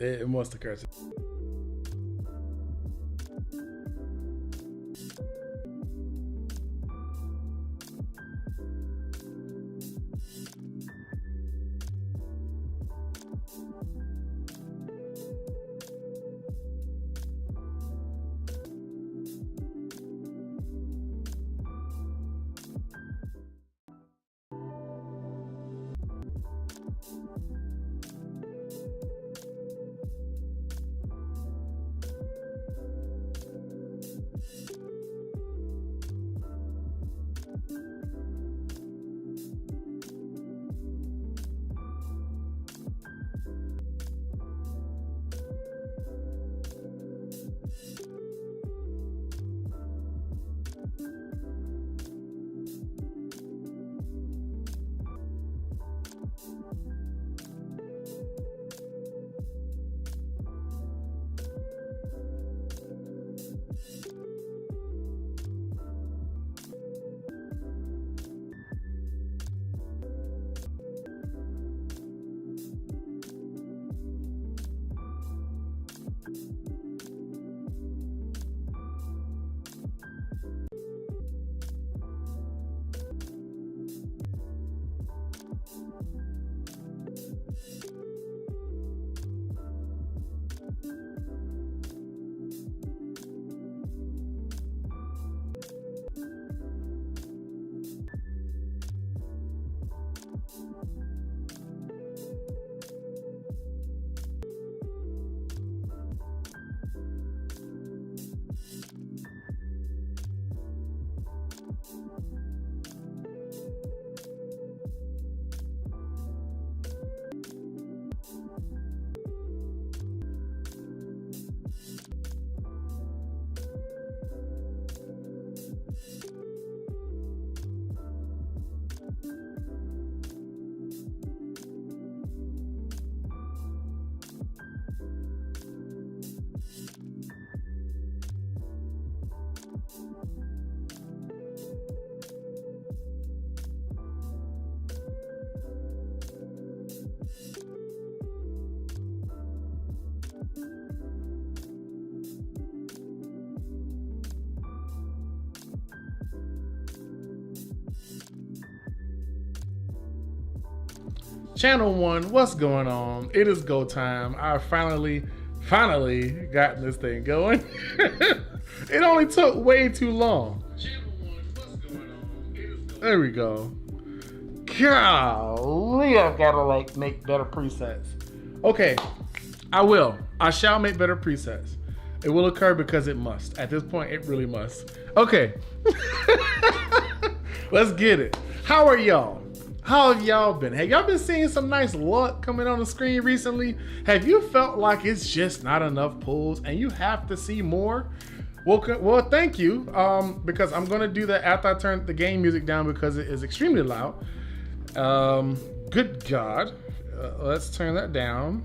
It must occur. Channel 1, what's going on? It is go time. I finally gotten this thing going. It only took way too long. Channel 1, what's going on? It is go time. There we go. Golly, I've gotta like make better presets. Okay, I shall make better presets. It will occur because it must. At this point, it really must. Okay. Let's get it. How are y'all? How have y'all been? Have y'all been seeing some nice luck coming on the screen recently? Have you felt like it's just not enough pulls and you have to see more? Well, thank you, because I'm gonna do that after I turn the game music down because it is extremely loud. Good God. Let's turn that down.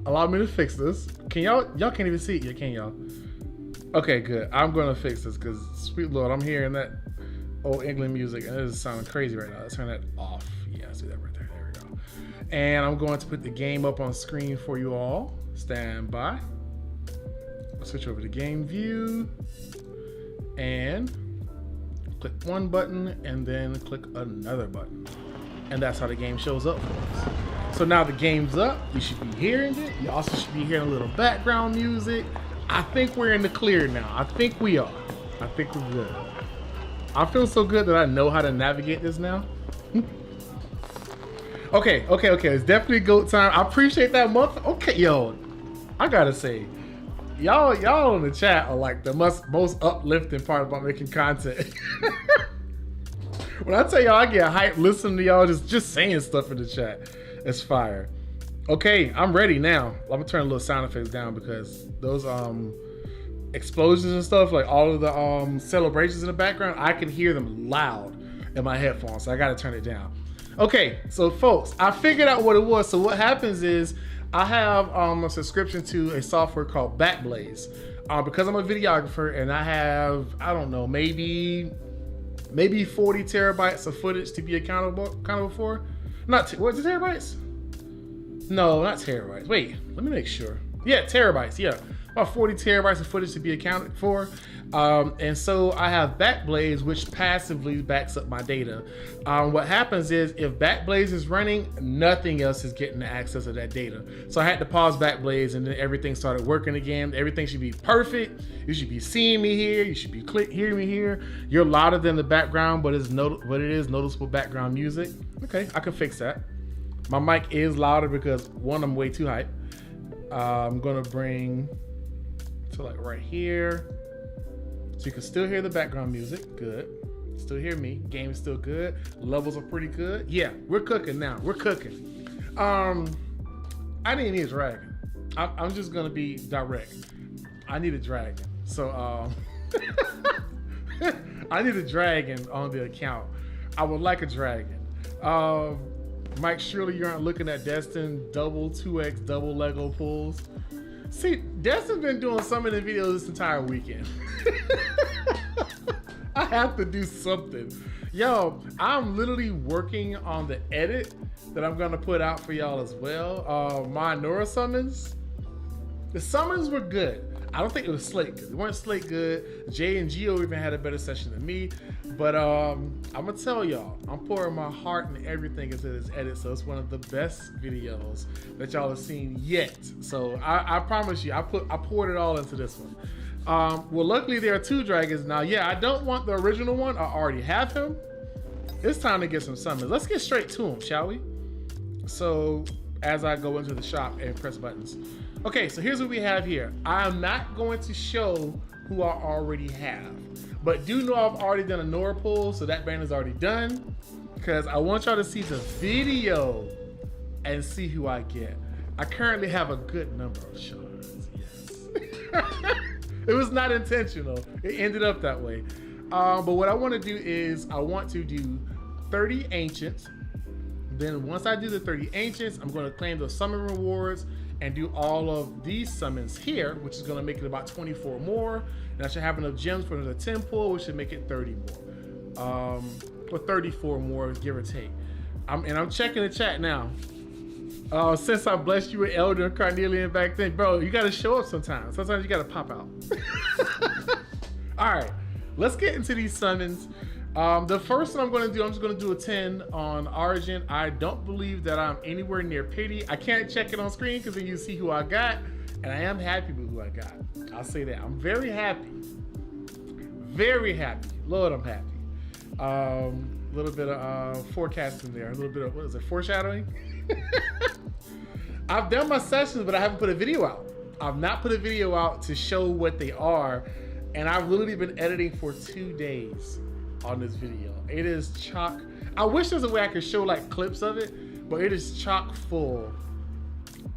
Allow me to fix this. Can y'all can't even see it yet, can y'all? Okay, good. I'm gonna fix this because, sweet Lord, I'm hearing that old England music and it is sounding crazy right now. Let's turn that off. Yeah, see that right there. There we go. And I'm going to put the game up on screen for you all. Stand by. I'll switch over to game view and click one button and then click another button. And that's how the game shows up for us. So now the game's up. You should be hearing it. You also should be hearing a little background music. I think we're in the clear now. I think we are. I think we're good. I feel so good that I know how to navigate this now. Okay. It's definitely GOAT time. I appreciate that month. Okay, yo, I gotta say, y'all in the chat are like the most uplifting part about making content. When I tell y'all I get hyped listening to y'all just saying stuff in the chat, it's fire. Okay, I'm ready now. I'm gonna turn a little sound effects down because those explosions and stuff, like all of the celebrations in the background, I can hear them loud in my headphones, so I gotta turn it down. Okay, so folks, I figured out what it was. So what happens is I have a subscription to a software called Backblaze because I'm a videographer and I have, I don't know, maybe 40 terabytes of footage to be accountable for. Not, what is it, terabytes? No, not terabytes. Wait, let me make sure. Yeah, terabytes, yeah. About 40 terabytes of footage to be accounted for. And so I have Backblaze, which passively backs up my data. What happens is if Backblaze is running, nothing else is getting access to that data. So I had to pause Backblaze and then everything started working again. Everything should be perfect. You should be seeing me here. You should be hearing me here. You're louder than the background, but it is noticeable background music. Okay, I can fix that. My mic is louder because one, I'm way too hype. I'm gonna bring to like right here. So you can still hear the background music, good. Still hear me, game is still good. Levels are pretty good. Yeah, we're cooking now, we're cooking. I didn't need a dragon. I'm just gonna be direct. I need a dragon. So I need a dragon on the account. I would like a dragon. Mike, surely you aren't looking at Destin double 2x double Lego pulls. See, Destin's been doing some of the videos this entire weekend. I have to do something. Yo, I'm literally working on the edit that I'm gonna put out for y'all as well. My Nora summons. The summons were good. I don't think it was Slate good. They weren't Slate good. Jay and Gio even had a better session than me. But I'm gonna tell y'all, I'm pouring my heart and everything into this edit, so it's one of the best videos that y'all have seen yet. So I promise you, I poured it all into this one. Well, luckily there are 2 dragons now. Yeah, I don't want the original one. I already have him. It's time to get some summons. Let's get straight to him, shall we? So as I go into the shop and press buttons. Okay, so here's what we have here. I'm not going to show who I already have, but do know I've already done a Nora pull, so that band is already done, because I want y'all to see the video and see who I get. I currently have a good number of shards, yes. It was not intentional, it ended up that way. But what I want to do is I want to do 30 ancients. Then once I do the 30 ancients, I'm going to claim those summon rewards and do all of these summons here, which is going to make it about 24 more. And I should have enough gems for another 10 pull, which should make it 30 more. Or 34 more, give or take. I'm checking the chat now. Since I blessed you with Elder and Carnelian back then, bro, you got to show up sometimes. Sometimes you got to pop out. All right, let's get into these summons. The first one I'm going to do, I'm just going to do a 10 on Origin. I don't believe that I'm anywhere near pity. I can't check it on screen because then you see who I got, and I am happy with who I got. I'll say that. I'm very happy. Very happy. Lord, I'm happy. A little bit of forecasting there. A little bit of, what is it, foreshadowing? I've done my sessions, but I haven't put a video out. I've not put a video out to show what they are, and I've literally been editing for 2 days on this video. It is chock. I wish there's a way I could show like clips of it, but it is chock full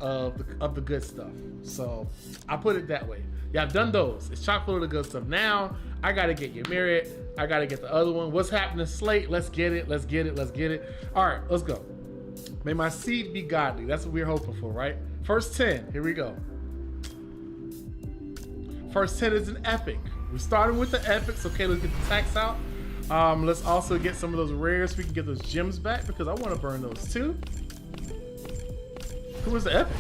of the good stuff. So I put it that way. Yeah, I've done those. It's chock full of the good stuff. Now I gotta get YMERIT. I gotta get the other one. What's happening, Slate? Let's get it. Let's get it. Let's get it. All right, let's go. May my seed be godly. That's what we're hoping for, right? First 10. Here we go. First 10 is an epic. We're starting with the epics. Okay, let's get the tax out. Let's also get some of those rares so we can get those gems back because I want to burn those too. Who was the epic?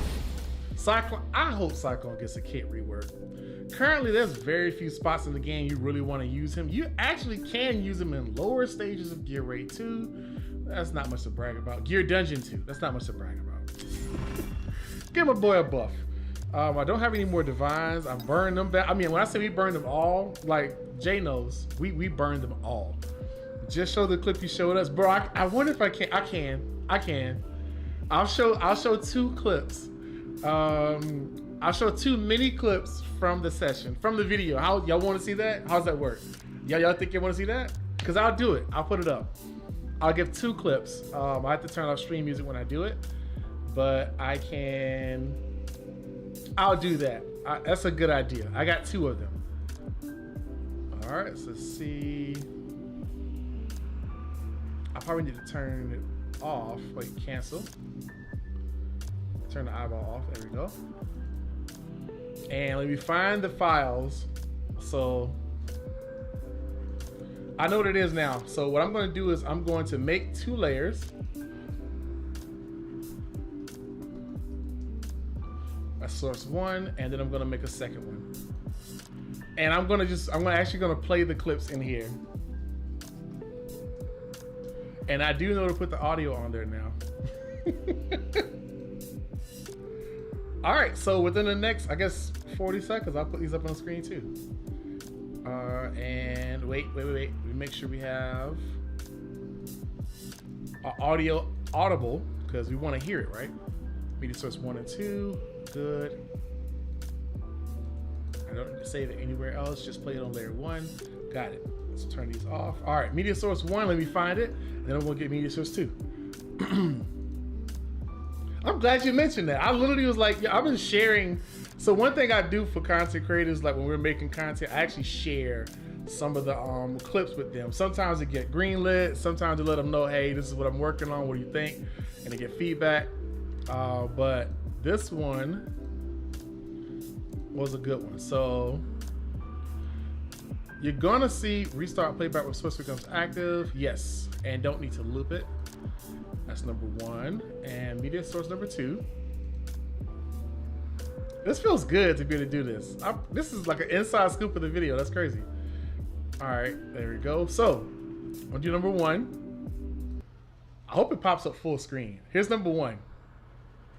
Cyclone. I hope Cyclone gets a kit rework. Currently, there's very few spots in the game you really want to use him. You actually can use him in lower stages of Gear Raid 2. That's not much to brag about. Gear Dungeon 2. That's not much to brag about. Give my boy a buff. I don't have any more divines. I burned them back. I mean, when I say we burned them all, like Jay knows, we burned them all. Just show the clip you showed us, bro. I wonder if I can. I can. I'll show 2 clips. I'll show 2 mini clips from the session, from the video. How y'all want to see that? How's that work? Y'all think you want to see that? Cause I'll do it. I'll put it up. I'll give 2 clips. I have to turn off stream music when I do it, but I can. I'll do that. That's a good idea. I got 2 of them. All right, so let's see. I probably need to turn it off. Wait, cancel. Turn the eyeball off. There we go. And let me find the files. So I know what it is now. So what I'm going to do is I'm going to make 2 layers. That's source 1, and then I'm gonna make a second one. And I'm actually gonna play the clips in here. And I do know to put the audio on there now. All right, so within the next, I guess, 40 seconds, I'll put these up on the screen too. And wait. We make sure we have audio audible because we want to hear it, right? Media source 1 and 2, good. I don't need to save it anywhere else, just play it on layer 1. Got it. Let's turn these off. All right, media source 1, let me find it. And then I'm gonna get media source 2. I'm glad you mentioned that. I literally was like, yeah, I've been sharing. So one thing I do for content creators, like when we're making content, I actually share some of the clips with them. Sometimes they get greenlit. Sometimes they let them know, hey, this is what I'm working on. What do you think? And they get feedback. But this one was a good one. So you're gonna see restart playback when source becomes active. Yes, and don't need to loop it. That's number 1. And media source number 2. This feels good to be able to do this. This is like an inside scoop of the video. That's crazy. All right, there we go. So I'll do number 1. I hope it pops up full screen. Here's number 1.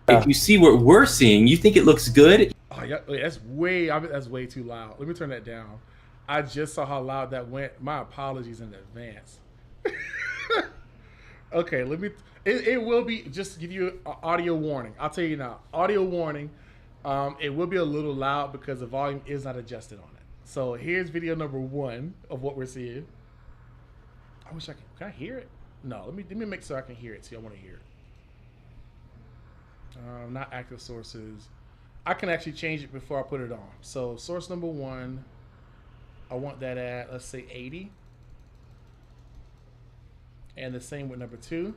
If you see what we're seeing, you think it looks good? Oh yeah, wait, that's way too loud. Let me turn that down. I just saw how loud that went. My apologies in advance. Okay, it will be, just to give you an audio warning. I'll tell you now, audio warning. It will be a little loud because the volume is not adjusted on it. So here's video number 1 of what we're seeing. I wish I can I hear it? No, let me make sure I can hear it. See, I want to hear it. Not active sources. I can actually change it before I put it on. So source number 1, I want that at, let's say 80. And the same with number 2.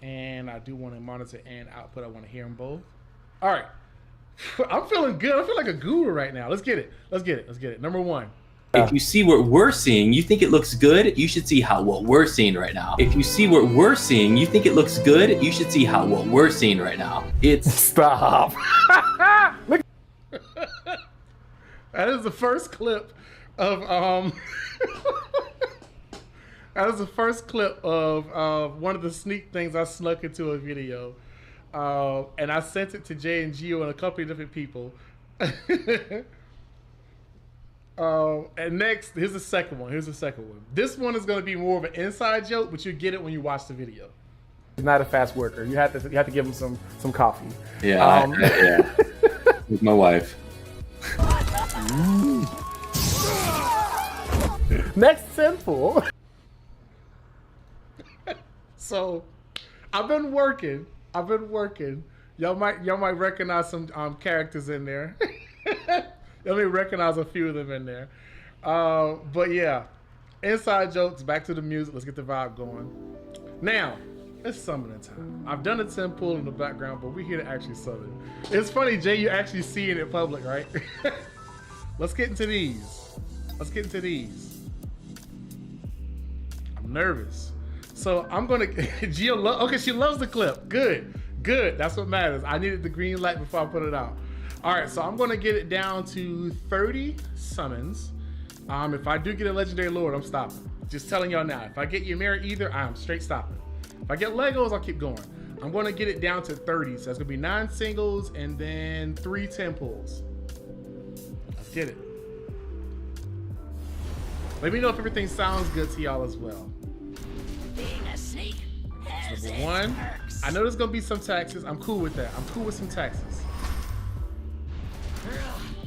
And I do want to monitor and output. I want to hear them both. All right. I'm feeling good. I feel like a guru right now. Let's get it. Number 1. If you see what we're seeing, you think it looks good, you should see what we're seeing right now. If you see what we're seeing, you think it looks good, you should see what we're seeing right now. It's... Stop. Look. That is the first clip of that was the first clip of one of the sneak things I snuck into a video, and I sent it to Jay and Gio and a couple of different people. And next, here's the second one. This one is going to be more of an inside joke, but you'll get it when you watch the video. He's not a fast worker. You have to give him some coffee. Yeah, yeah. With my wife. Next simple. So, I've been working. Y'all might recognize some characters in there. Y'all may recognize a few of them in there. But yeah, inside jokes. Back to the music. Let's get the vibe going. Now, it's summoning time. I've done a 10 pull in the background, but we're here to actually summon. It's funny, Jay, you're actually seeing it in public, right? Let's get into these. I'm nervous. So I'm gonna, Gio, okay, she loves the clip. Good. That's what matters. I needed the green light before I put it out. All right, so I'm gonna get it down to 30 summons. If I do get a legendary lord, I'm stopping. Just telling y'all now. If I get YMERIT either, I'm straight stopping. If I get Legos, I'll keep going. I'm gonna get it down to 30. So that's gonna be 9 singles and then 3 10 pulls. Let's get it. Let me know if everything sounds good to y'all as well. Being a snake has Number 1. perks. I know there's gonna be some taxes. I'm cool with that. I'm cool with some taxes.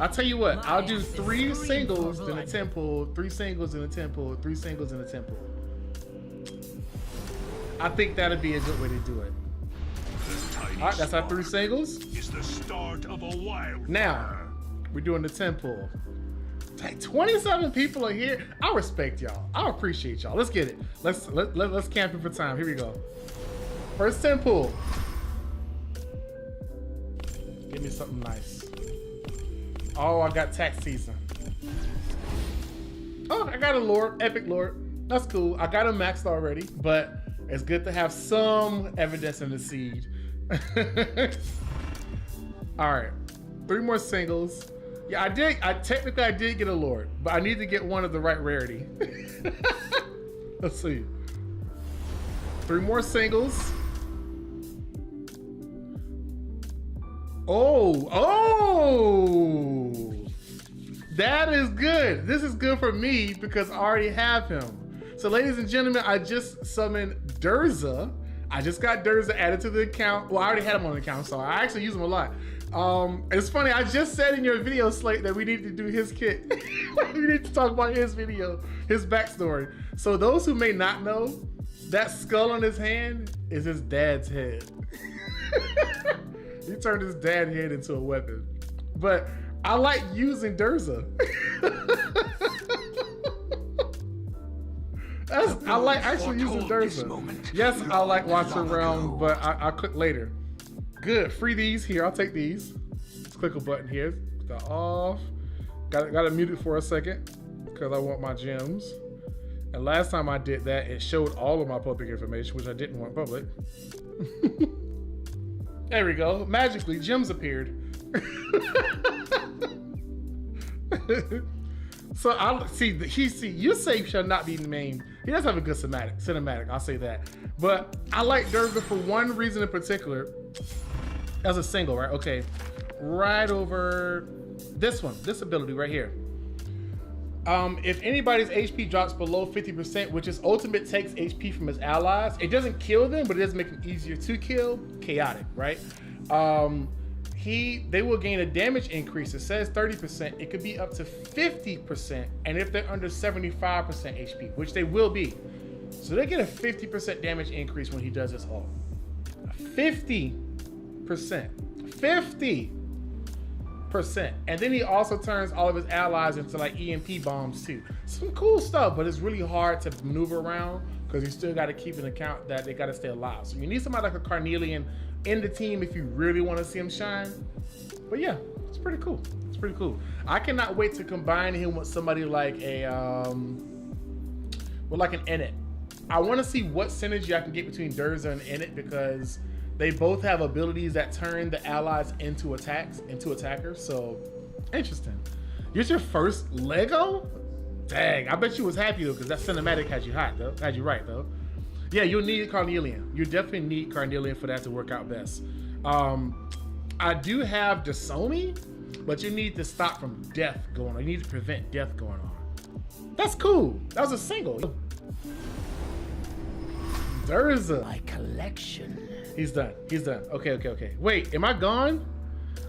I'll tell you what, I'll do 3 singles, then a 10 pull, 3 singles, then a 10 pull, 3 singles, and a 10 pull. I think that'd be a good way to do it. All right, that's our 3 singles. It's the start of a wild. Now, we're doing the 10 pull. Like 27 people are here. I respect y'all. I appreciate y'all. Let's get it. Let's camp it for time. Here we go. First 10 pull. Give me something nice. Oh, I got tax season. Oh, I got a lord, epic lord. That's cool. I got him maxed already, but it's good to have some evidence in the seed. All right, 3 more singles. Yeah, I did get a Lord, but I need to get one of the right rarity. Let's see. 3 more singles. Oh, that is good. This is good for me because I already have him. So ladies and gentlemen, I just summoned Durza. I just got Durza added to the account. Well, I already had him on the account, so I actually use him a lot. It's funny, I just said in your video slate that we need to do his kit. We need to talk about his video, his backstory. So those who may not know, that skull on his hand is his dad's head. He turned his dad's head into a weapon. But I like using Durza. I like actually using Durza. Yes, I like watching around, but I'll click later. Good, free these here. I'll take these. Let's click a button here. Put that off. Got to mute it for a second because I want my gems. And last time I did that, it showed all of my public information, which I didn't want public. There we go. Magically, gems appeared. So I see. You say shall not be named. He does have a good cinematic. I'll say that. But I like Durza for one reason in particular. As a single, right? Okay, right over this one. This ability right here. If anybody's HP drops below 50%, which is ultimate takes HP from his allies, it doesn't kill them, but it does make them easier to kill. Chaotic, right? They will gain a damage increase. It says 30%. It could be up to 50%, and if they're under 75% HP, which they will be, so they get a 50% damage increase when he does this ult. 50%, and then he also turns all of his allies into like EMP bombs too. Some cool stuff, but it's really hard to maneuver around because you still got to keep in account that they got to stay alive. So you need somebody like a Carnelian in the team if you really want to see him shine. But yeah, it's pretty cool. It's pretty cool. I cannot wait to combine him with somebody like an Edith. I want to see what synergy I can get between Durza and Edith because they both have abilities that turn the allies into attackers. So interesting. Here's your first Lego? Dang, I bet you was happy though, because that cinematic had you hot though. Had you right though. Yeah, you'll need Carnelian. You definitely need Carnelian for that to work out best. I do have Dasoni, but you need to stop from death going on. You need to prevent death going on. That's cool. That was a single. Durza. My collection. He's done. He's done. Okay. Wait, am I gone?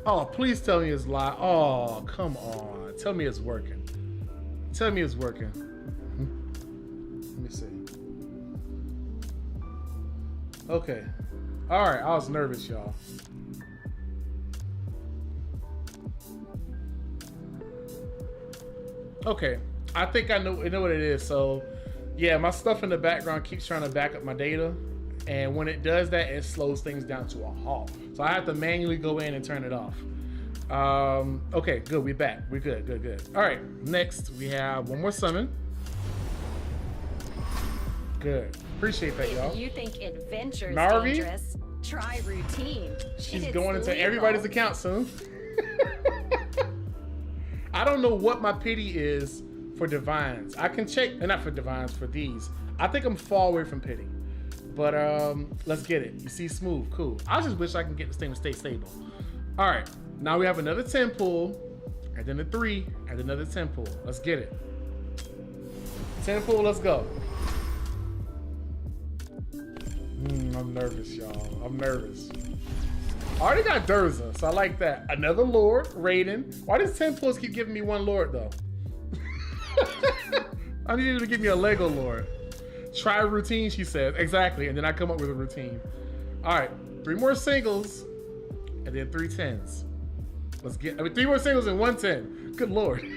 Oh, please tell me it's live. Oh, come on. Tell me it's working. Tell me it's working. Let me see. Okay. All right. I was nervous, y'all. Okay. I think I know what it is. So, yeah, my stuff in the background keeps trying to back up my data. And when it does that, it slows things down to a halt. So I have to manually go in and turn it off. Okay, good. We're back. We're good. Good. All right. Next, we have one more summon. Good. Appreciate that, y'all. If you think adventure's Narvi? dangerous, try routine. She's It's going into lethal. everybody's account soon. I don't know what my pity is for divines. I can check, not for divines, for these. I think I'm far away from pity. But let's get it. You see smooth, cool. I just wish I can get this thing to stay stable. All right, now we have another 10 pull, and then a 3, and another 10 pull. Let's get it. 10 pull, let's go. I'm nervous, y'all. I'm nervous. I already got Durza, so I like that. Another Lord, Raiden. Why does 10 pulls keep giving me one Lord though? I need you to give me a Lego Lord. Try a routine, she says. Exactly, and then I come up with a routine. All right, 3 more singles, and then 3 10s. Let's get, 3 more singles and 1 10. Good Lord.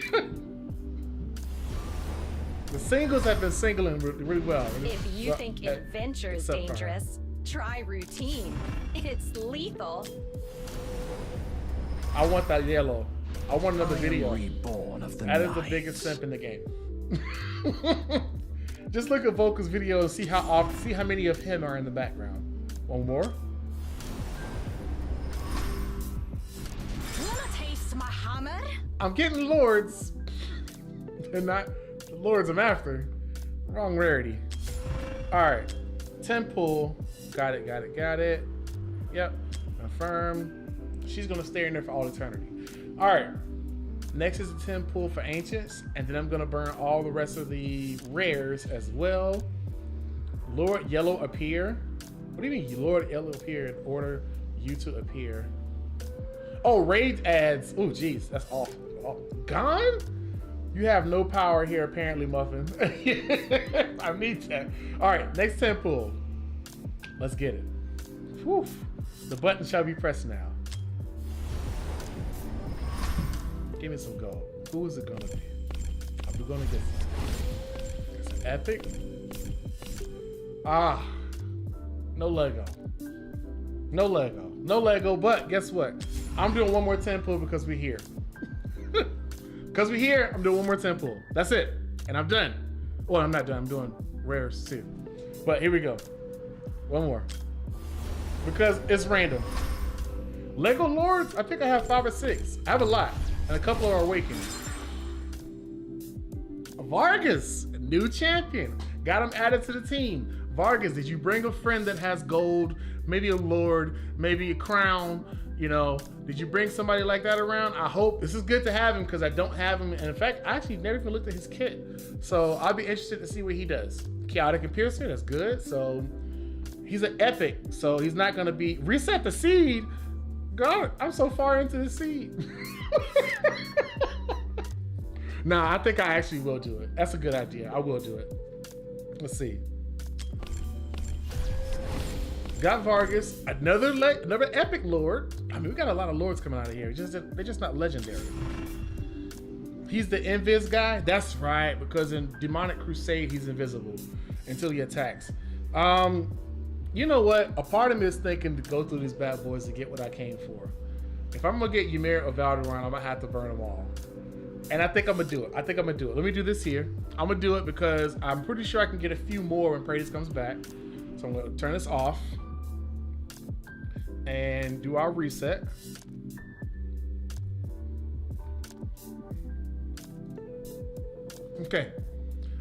The singles have been singling really well. If you think adventure's dangerous, try routine. It's lethal. I want that yellow. I want another video. Reborn of the That is the night. biggest simp in the game. Just look at Volka's video and see how many of him are in the background. One more. Want my hammer? I'm getting lords. They're not the lords I'm after. Wrong rarity. All right, 10 pull. Got it, got it, got it. Yep, confirm. She's gonna stay in there for all eternity. All right, next is the 10 pull for ancients, and then I'm gonna burn all the rest of the rares as well. Lord Yellow appear. What do you mean Lord Yellow appear in order you to appear? Oh, raid ads. Oh, geez, that's awful. Oh, gone? You have no power here, apparently, Muffin. I need that. All right, next 10 pull. Let's get it. Whew. The button shall be pressed now. Give me some gold. Who is it gonna be? I'm gonna get some. It's an epic. Ah, no Lego. No Lego. No Lego, but guess what? I'm doing one more 10 pull because we're here. Because we're here, I'm doing one more 10 pull. That's it. And I'm done. Well, I'm not done. I'm doing rares too. But here we go. One more. Because it's random. Lego Lords, I think I have 5 or 6. I have a lot. And a couple are awakened. Vargas, new champion. Got him added to the team. Vargas, did you bring a friend that has gold? Maybe a lord, maybe a crown, you know? Did you bring somebody like that around? I hope. This is good to have him because I don't have him. And in fact, I actually never even looked at his kit. So I'll be interested to see what he does. Chaotic and Piercer, that's good. So he's an epic. So he's not gonna be, reset the seed. God, I'm so far into the seed. Nah, I think I actually will do it. That's a good idea. I will do it. Let's see. Got Vargas, another epic lord. I mean, we got a lot of lords coming out of here. They're just not legendary. He's the invis guy. That's right, because in Demonic Crusade, he's invisible until he attacks. You know what? A part of me is thinking to go through these bad boys to get what I came for. If I'm gonna get YMERIT or VALDERON, I'm gonna have to burn them all. And I think I'm gonna do it. Let me do this here. I'm gonna do it because I'm pretty sure I can get a few more when Praetus comes back. So I'm gonna turn this off and do our reset. Okay,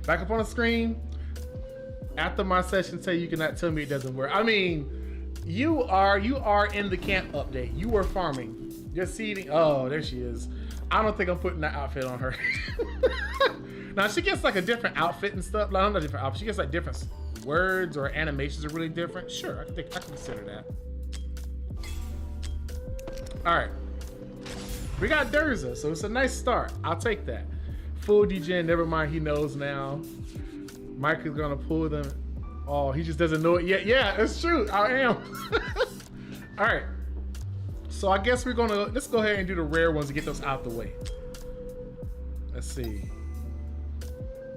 back up on the screen. After my session say you cannot tell me it doesn't work. I mean, you are in the camp update. You were farming. You're seeding. Oh, there she is. I don't think I'm putting that outfit on her. Now she gets like a different outfit and stuff. No, not a different outfit. She gets like different words or animations are really different. Sure, I can consider that. All right, we got Durza, so it's a nice start. I'll take that. Full degen, never mind, he knows now. Mike is gonna pull them. Oh, he just doesn't know it yet. Yeah, it's true, I am. All right, so I guess let's go ahead and do the rare ones to get those out the way. Let's see.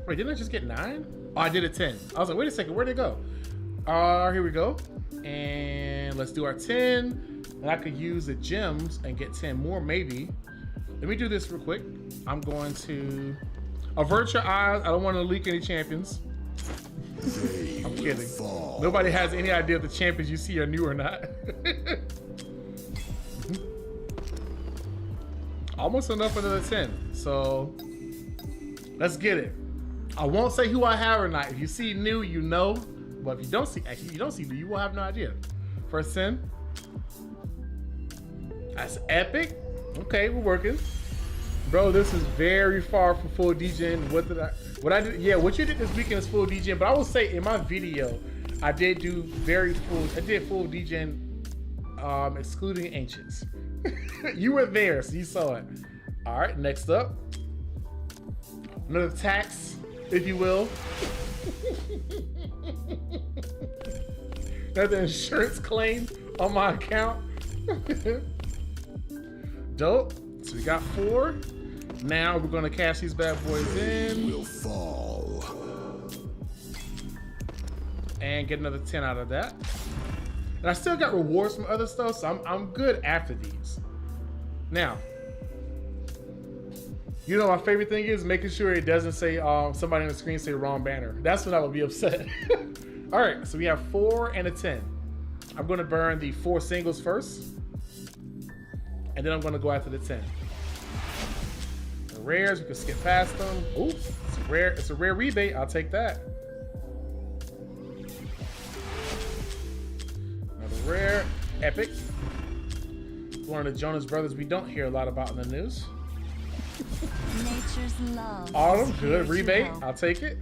Wait, didn't I just get 9? Oh, I did a 10. I was like, wait a second, where'd it go? Here we go. And let's do our 10. And I could use the gems and get 10 more, maybe. Let me do this real quick. I'm going to avert your eyes. I don't want to leak any champions. I'm kidding. Nobody has any idea if the champions you see are new or not. Almost enough for another 10. So let's get it. I won't say who I have or not. If you see new, you know. But if you don't see, actually, you don't see new, you will have no idea. First 10. That's epic. Okay, we're working. Bro, this is very far from full degen. What I did, yeah, what you did this weekend is full degen, but I will say in my video, I did full degen, excluding ancients. You were there, so you saw it. All right, next up. Another tax, if you will. Another insurance claim on my account. Dope. So we got 4. Now we're gonna cash these bad boys in. Will fall. And get another 10 out of that. And I still got rewards from other stuff, so I'm good after these. Now, you know my favorite thing is making sure it doesn't say somebody on the screen say wrong banner. That's when I would be upset. All right, so we have 4 and a 10. I'm gonna burn the 4 singles first. And then I'm gonna go after the 10. rares. We can skip past them. Ooh, it's a rare. It's a rare rebate. I'll take that. Another rare, epic. One of the Jonas Brothers we don't hear a lot about in the news. Nature's love. Autumn, good rebate. I'll take it.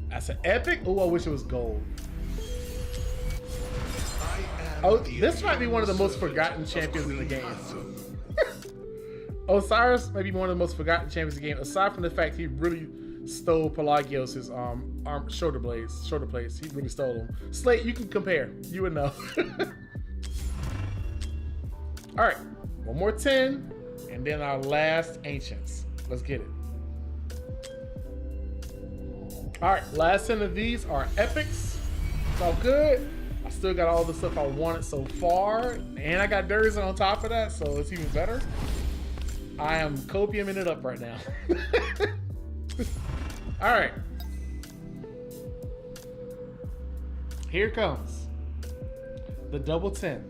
That's an epic. Oh, I wish it was gold. Oh, this might be one of the most forgotten champions in the game. Osiris might be one of the most forgotten champions in the game, aside from the fact he really stole Pelagios' shoulder plates. He really stole them. Slate, you can compare. You would know. All right, one more 10, and then our last Ancients. Let's get it. All right, last 10 of these are epics. It's all good. I still got all the stuff I wanted so far, and I got Durzin on top of that, so it's even better. I am copiuming it up right now. All right. Here it comes. The double 10.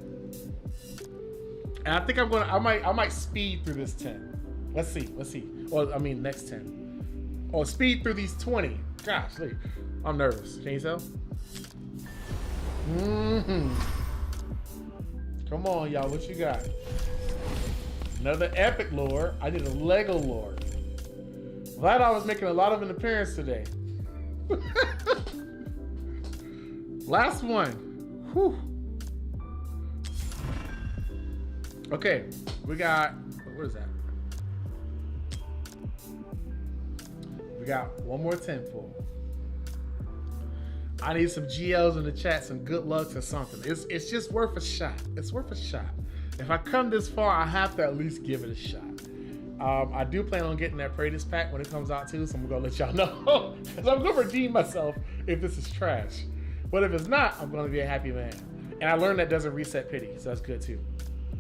And I think I might speed through this 10. Let's see. Well, I mean, next 10. Or speed through these 20. Gosh, look, I'm nervous. Can you tell? Come on, y'all. What you got? Another epic lore. I need a Lego lore. Glad I was making a lot of an appearance today. Last one. Whew. Okay, we got, what is that? We got one more 10 full. I need some GLs in the chat, some good luck or something. It's just worth a shot. It's worth a shot. If I come this far, I have to at least give it a shot. I do plan on getting that Praetus pack when it comes out too, so I'm gonna let y'all know. Because I'm gonna redeem myself if this is trash. But if it's not, I'm gonna be a happy man. And I learned that doesn't reset pity, so that's good too.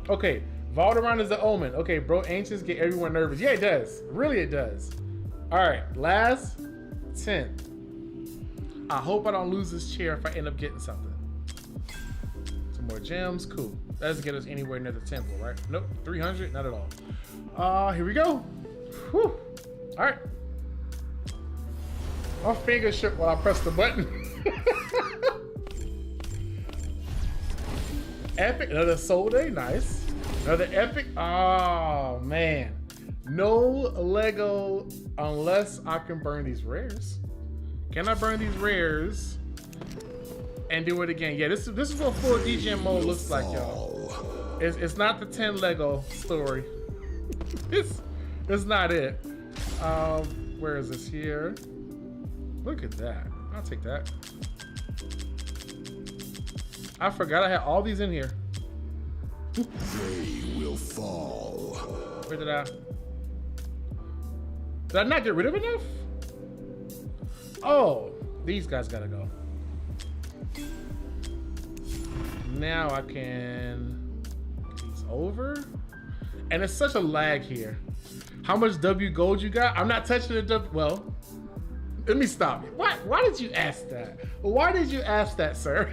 Okay, VALDERON is the omen. Okay, bro, Ancients get everyone nervous. Yeah, it does. Really, it does. All right, last 10. I hope I don't lose this chair if I end up getting something. Some more gems, cool. That doesn't get us anywhere near the temple, right? Nope, 300, not at all. Here we go. Whew. All right. My fingers shook while I pressed the button. Epic, another Soul Day, nice. Another epic, oh man. No Lego unless I can burn these rares. Can I burn these rares and do it again? Yeah, this is what full DGM mode looks like, y'all. It's not the 10 Lego story. It's not it. Where is this here? Look at that. I'll take that. I forgot I had all these in here. They will fall. Where did I not get rid of enough? Oh, these guys gotta go. Now I can get these over. And it's such a lag here. How much W gold you got? I'm not touching the W. Well, let me stop you. Why did you ask that? Why did you ask that, sir?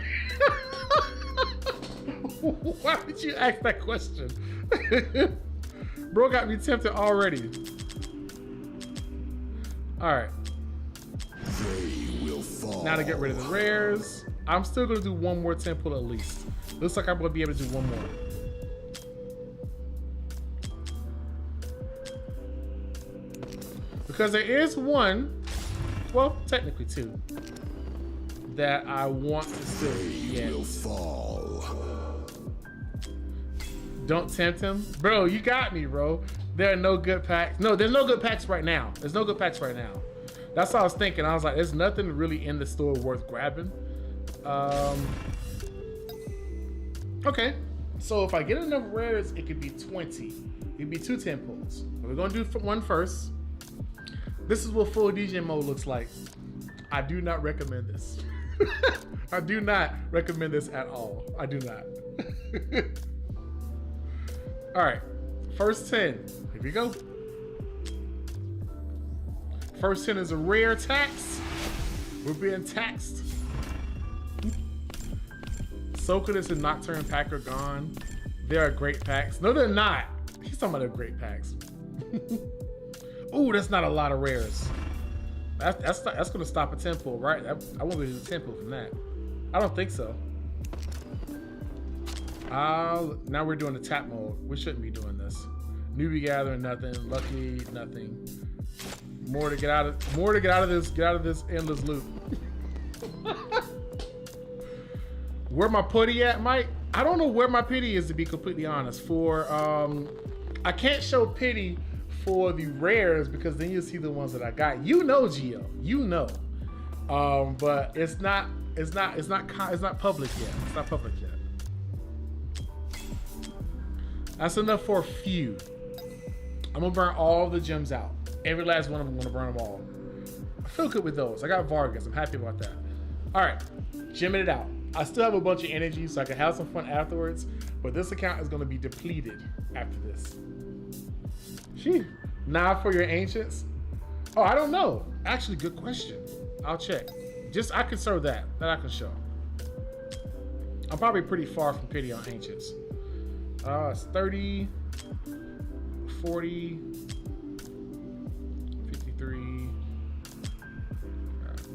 Why did you ask that question? Bro got me tempted already. All right. They will fall. Now to get rid of the rares. I'm still gonna do one more 10 pull at least. Looks like I'm gonna be able to do one more. Because there is one, well, technically two, that I want to still get. Will fall. Don't tempt him. Bro, you got me, bro. There are no good packs. No, there's no good packs right now. There's no good packs right now. That's what I was thinking. I was like, there's nothing really in the store worth grabbing. Okay. So if I get enough rares, it could be 20. It could be 2 10 pulls. We're going to do one first. This is what full DJ mode looks like. I do not recommend this. I do not recommend this at all. I do not. All right, first 10. Here we go. First 10 is a rare tax. We're being taxed. Socrates and Nocturne pack are gone. They are great packs. No, they're not. He's talking about they're great packs. Ooh, that's not a lot of rares. That's gonna stop a tempo, right? I won't be able to do a tempo from that. I don't think so. Now we're doing the tap mode. We shouldn't be doing this. Newbie gathering, nothing. Lucky, nothing. More to get out of this. Get out of this endless loop. Where my putty at, Mike? I don't know where my pity is, to be completely honest. For I can't show pity for the rares because then you'll see the ones that I got. You know, Gio. You know. But it's not public yet. It's not public yet. That's enough for a few. I'm gonna burn all the gems out. Every last one of them, I'm gonna burn them all. I feel good with those. I got Vargas. I'm happy about that. All right, gemming it out. I still have a bunch of energy, so I can have some fun afterwards. But this account is gonna be depleted after this. Gee, now for your ancients. Oh, I don't know. Actually, good question. I'll check. I can serve that. That I can show. I'm probably pretty far from pity on ancients. It's 30, 40, 53.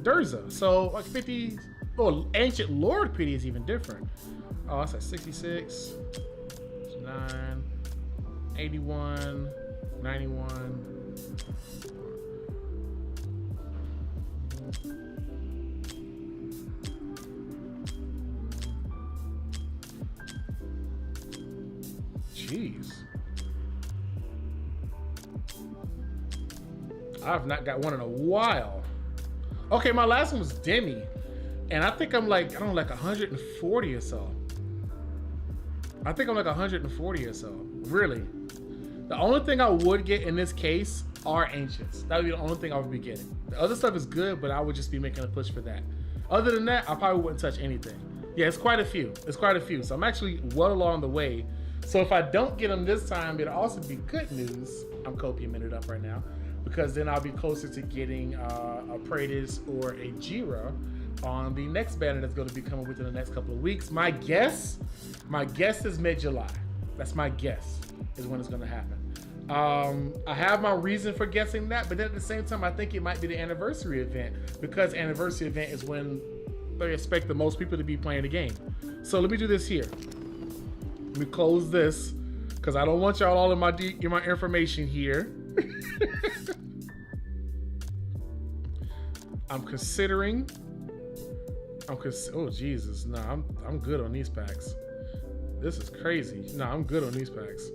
Durza. So like 50. Oh, ancient lord pity is even different. Oh, it's at 66, 9, 81, 91. Jeez. I've not got one in a while. Okay, my last one was Demi. And I think I'm like, I don't know, like 140 or so. I think I'm like 140 or so. Really. The only thing I would get in this case are ancients. That would be the only thing I would be getting. The other stuff is good, but I would just be making a push for that. Other than that, I probably wouldn't touch anything. Yeah, it's quite a few. It's quite a few. So I'm actually well along the way. So if I don't get them this time, it'll also be good news. I'm copium it up right now. Because then I'll be closer to getting a Praetus or a Jira on the next banner that's going to be coming within the next couple of weeks. My guess is mid-July. That's my guess is when it's going to happen. I have my reason for guessing that, but then at the same time, I think it might be the anniversary event, because anniversary event is when they expect the most people to be playing the game. So let me do this here. Let me close this because I don't want y'all all in my information here. I'm considering. Oh Jesus, no, I'm good on these packs. This is crazy. No, I'm good on these packs.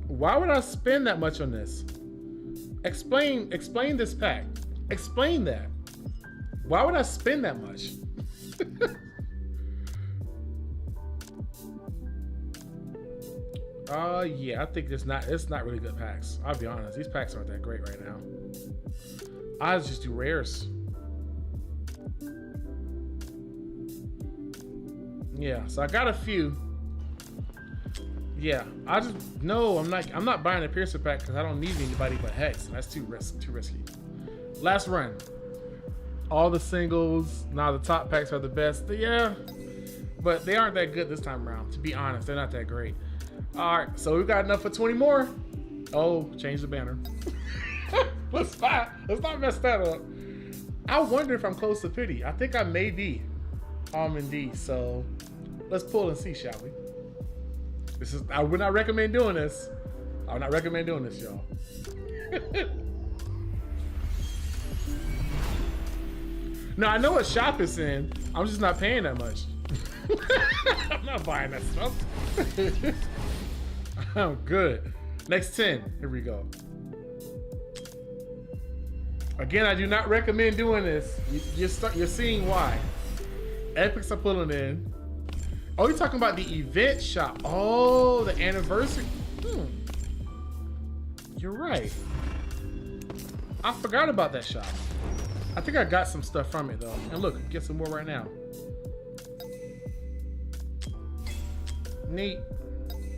Why would I spend that much on this? Explain this pack. Explain that. Why would I spend that much? Yeah, I think it's not really good packs. I'll be honest, these packs aren't that great right now. I'll just do rares. Yeah, so I got a few. Yeah, I'm not buying a Piercer pack because I don't need anybody but Hex. That's too risky. Last run. All the singles. Now the top packs are the best. Yeah, but they aren't that good this time around. To be honest, they're not that great. All right, so we've got enough for 20 more. Oh, change the banner. Let's not mess that up. I wonder if I'm close to pity. I think I may be. Indeed. So let's pull and see, shall we? I would not recommend doing this. I would not recommend doing this, y'all. Now I know what shop it's in. I'm just not paying that much. I'm not buying that stuff. I'm good. Next 10. Here we go. Again, I do not recommend doing this. You're seeing why. Epics are pulling in. Oh, you're talking about the event shop. Oh, the anniversary. You're right. I forgot about that shop. I think I got some stuff from it though. And look, get some more right now. Neat.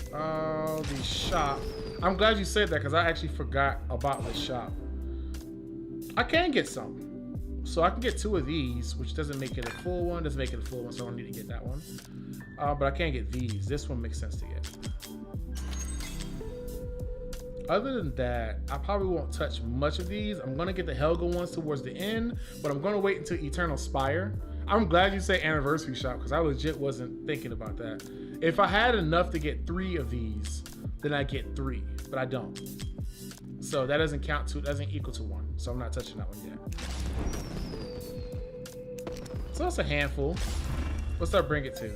The shop. I'm glad you said that because I actually forgot about the shop. I can get some. So I can get 2 of these, which doesn't make it a full one. Doesn't make it a full one, so I don't need to get that one. But I can't get these. This one makes sense to get. Other than that, I probably won't touch much of these. I'm gonna get the Helga ones towards the end, but I'm gonna wait until Eternal Spire. I'm glad you say Anniversary Shop because I legit wasn't thinking about that. If I had enough to get 3 of these, then I get 3, but I don't. So that doesn't count to, doesn't equal to 1. So I'm not touching that one yet. So that's a handful. What's that bring it to?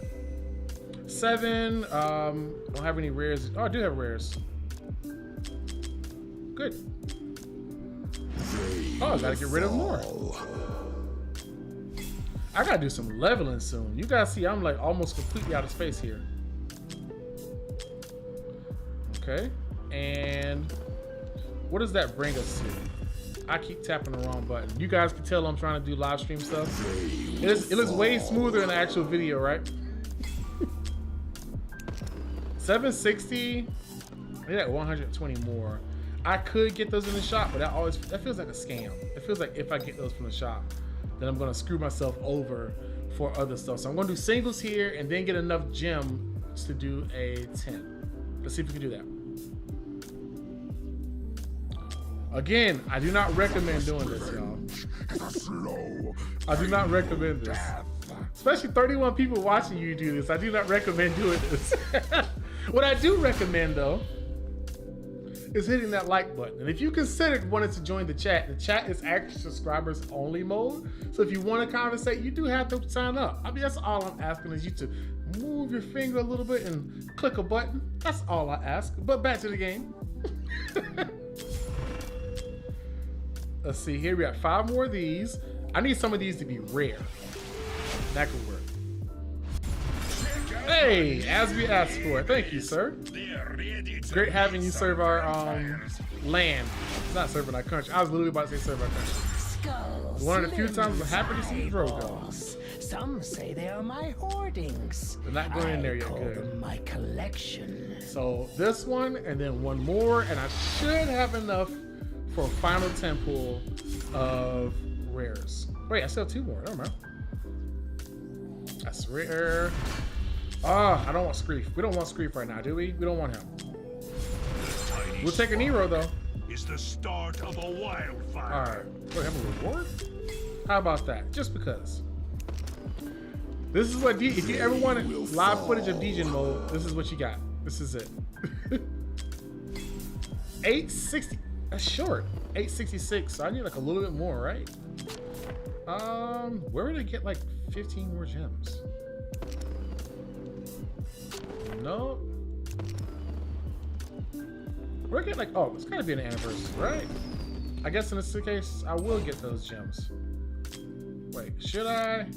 7. Don't have any rares. Oh, I do have rares. Good. Oh, I gotta get rid of more. I gotta do some leveling soon. You guys see, I'm like almost completely out of space here. Okay, and what does that bring us to? I keep tapping the wrong button. You guys can tell I'm trying to do live stream stuff. It looks way smoother in the actual video, right? 760. I got 120 more. I could get those in the shop, but that feels like a scam. It feels like if I get those from the shop, then I'm gonna screw myself over for other stuff. So I'm gonna do singles here and then get enough gems to do a 10. Let's see if we can do that. Again, I do not recommend doing this, y'all. I do not recommend this. Especially 31 people watching you do this. I do not recommend doing this. What I do recommend though is hitting that like button. And if you considered wanting to join the chat is actually subscribers only mode. So if you want to conversate, you do have to sign up. I mean, that's all I'm asking is you to move your finger a little bit and click a button. That's all I ask. But back to the game. Let's see here. We got 5 more of these. I need some of these to be rare. That could work. Hey, as we asked for. Thank you, sir. It's great having you serve our land. It's not serving our country. I was literally about to say serve our country. Skulls, One of the few times I'm happy to see Drogo. Some say they are my hoardings. They're not going in there yet. I call Good. them my collection. So this one and then one more, and I should have enough for a final 10 pull of rares. Wait, I still have 2 more. Never mind. That's rare. Oh, I don't want Screef. We don't want Screef right now, do we? We don't want him. We'll take a Nero though. Is the start of a wildfire. All right. Wait, have a reward? How about that? Just because. This is what if you ever wanted live footage of Degen mode, this is what you got. This is it. 860. That's short. 866. So I need like a little bit more, right? Where would I get like 15 more gems? No. We're getting like, oh, it's gotta be an anniversary, right? I guess in this case, I will get those gems. Wait, should I?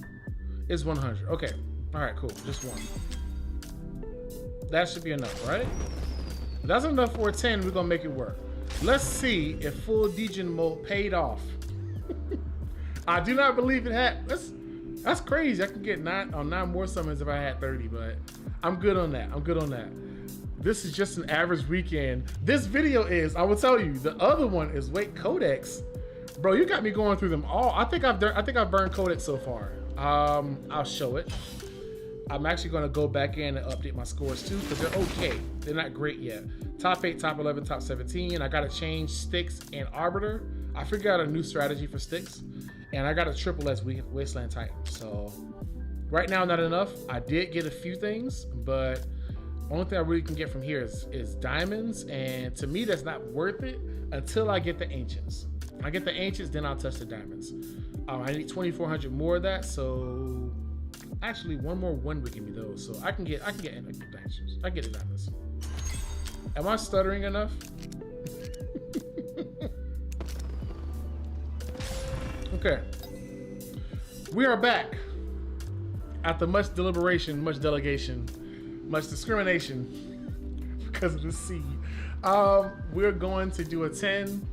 It's 100. Okay. All right, cool. Just 1. That should be enough, right? If that's enough for a 10, we're gonna make it work. Let's see if full Degen mode paid off. I do not believe it had. That's crazy. I could get 9 more summons if I had 30, but I'm good on that. I'm good on that. This is just an average weekend. This video is, I will tell you, the other one is, wait, Codex. Bro, you got me going through them all. I think I've burned Codex so far. I'll show it. I'm actually gonna go back in and update my scores too, because they're okay. They're not great yet. Top 8, top 11, top 17. I gotta change Styx and Arbiter. I figured out a new strategy for Styx. And I got a triple S Wasteland Titan. So right now, not enough. I did get a few things, but only thing I really can get from here is diamonds. And to me, that's not worth it until I get the ancients. When I get the ancients, then I'll touch the diamonds. I need 2,400 more of that. So actually, one more one would give me those. So I can get diamonds. I can get the diamonds. Am I stuttering enough? Okay, we are back after much deliberation, much delegation, much discrimination because of the seed. We're going to do a 10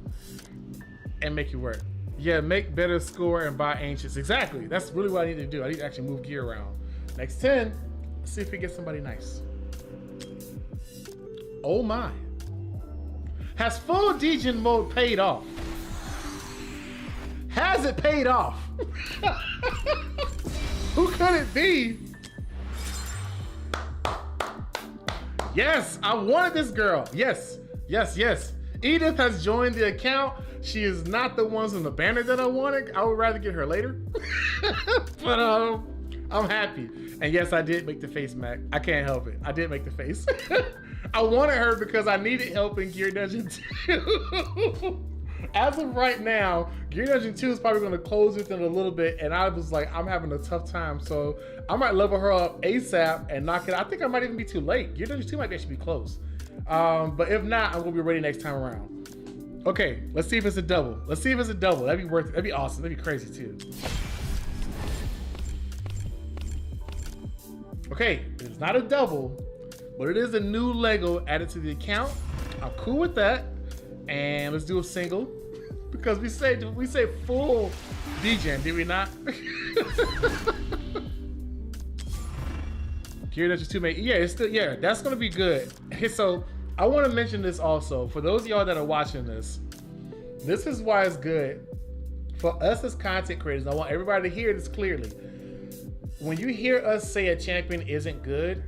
and make it work. Yeah, make better score and buy ancients. Exactly, that's really what I need to do. I need to actually move gear around. Next 10, let's see if we get somebody nice. Oh my. Has full Degen mode paid off? Has it paid off? Who could it be? Yes, I wanted this girl. Yes, yes, yes. Edith has joined the account. She is not the ones in the banner that I wanted. I would rather get her later. But I'm happy. And yes, I did make the face, Mac. I can't help it. I did make the face. I wanted her because I needed help in Gear Dungeon 2. As of right now, Gear Dungeon 2 is probably going to close within a little bit, and I was like, I'm having a tough time, so I might level her up ASAP and knock it. I think I might even be too late. Gear Dungeon 2 might actually be close. But if not, I'm going to be ready next time around. Okay, let's see if it's a double. Let's see if it's a double. That'd be worth it. That'd be awesome. That'd be crazy too. Okay, it's not a double, but it is a new Lego added to the account. I'm cool with that. And let's do a single because we say full degen, did we not? Gear Dungeon 2 mate. Yeah, it's still, yeah, that's gonna be good. Okay, so I want to mention this also for those of y'all that are watching this. This is why it's good for us as content creators. I want everybody to hear this clearly. When you hear us say a champion isn't good,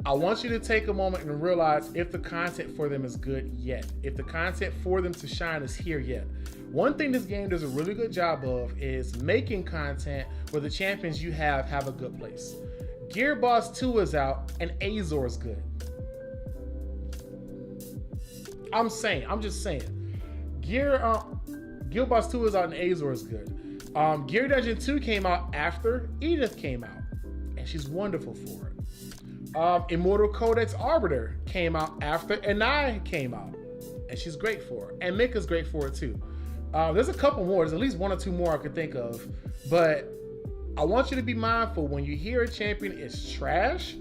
I want you to take a moment and realize if the content for them is good yet. If the content for them to shine is here yet. One thing this game does a really good job of is making content where the champions you have a good place. Gear Boss 2 is out and Azor is good. I'm just saying. Gear Boss 2 is out and Azor is good. Gear Dungeon 2 came out after Edith came out, and she's wonderful for it. Immortal Codex Arbiter came out after Anai came out, and she's great for it. And Mika's great for it too. There's a couple more. There's at least one or two more I could think of. But I want you to be mindful when you hear a champion is trash.